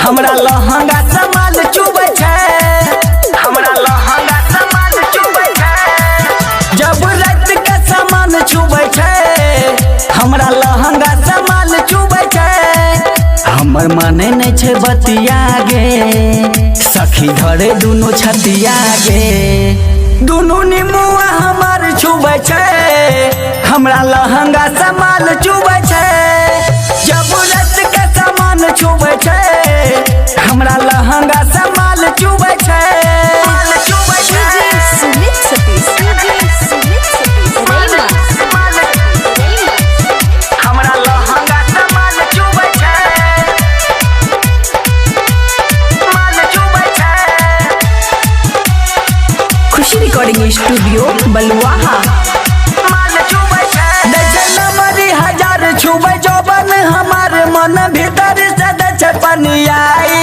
हमरा लहंगा समाल चुबै छै, हमरा लहंगा समाल चुबै छै। जब रात के सामान चुबै छै, हमरा लहंगा समाल चुबै छै। हमर माने नहीं छै बतिया गे, सखी धरे दुनु छतिया गे। दुनु निमुआ हमार चुबै छै, हमरा लहंगा समाल चुबै छै। जब रात के सामान चुबै छै, हमरा लहंगा समाल चुबै छै। हमरा लहंगा समाल चुबै छै, समाल चुबै छै। खुशी रिकॉर्डिंग स्टूडियो बलुआहा। नंबरी हजार छुबै जौबन हमार मन भीतर से दै छै पनियाई।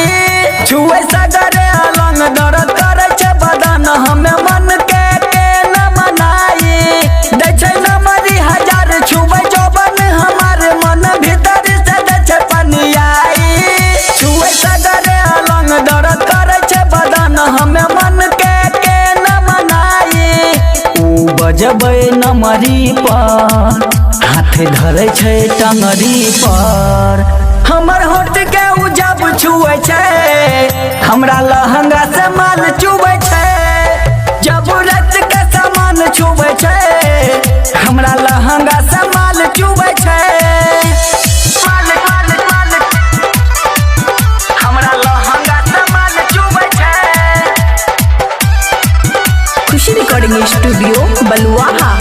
छुए सगरे अलंग दर्द करे छै बदन, हमें मन के न मनाई। दै छै नंबरी हजार छुबै जौबन हमार मन भीतर से दै छै पनियाई। छुए सगरे अलंग दर्द करे छै बदन, हमें मन के न मनाई। ऊ बजबै नमरी पर, हाथ धरे छै टंगरी पर। हमर होठ के ऊ जब छुए छै, हमरा लहंगा से माल चुबै छै। जब रात के सामान छुबै छै, हमरा लहंगा से माल चुबै छै। हमरा लहंगा से माल चुबै छै। खुशी रिकॉर्डिंग स्टूडियो बलुआहा।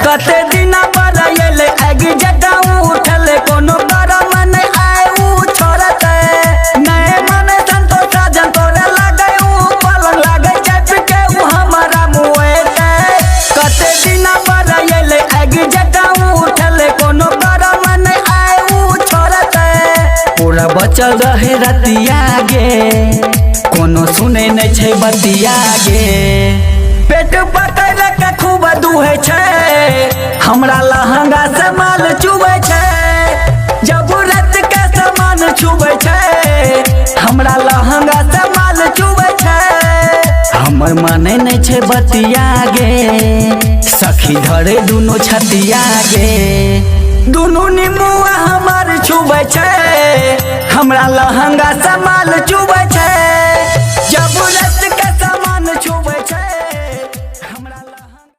कते दिना पर अइले आग जटा उठले, कोनो गरम नहीं आए ऊ छोड़ते। नए मन संतोष साजन तोरे लागे ऊ पलंग लागे चप के ऊ हमारा मुएते। कते दिना पर अइले आग जटा उठले, कोनो गरम नहीं आए ऊ छोड़ते। पूरा बचल रहे रतिया गे, कोनो सुने नहीं छै बतिया गे। पेट पकड़ के खूब दुहे छै, हमरा लहंगा से माल चुबै छै। जब रात के सामान चुबै छै, हमरा लहंगा से माल चुबै छै। हमर माने नहीं छै बतिया गे, सखी धरे दुनु छतिया गे। दुनु निमुआ हमार चुबै छै, हमरा लहंगा से माल चुबै छै।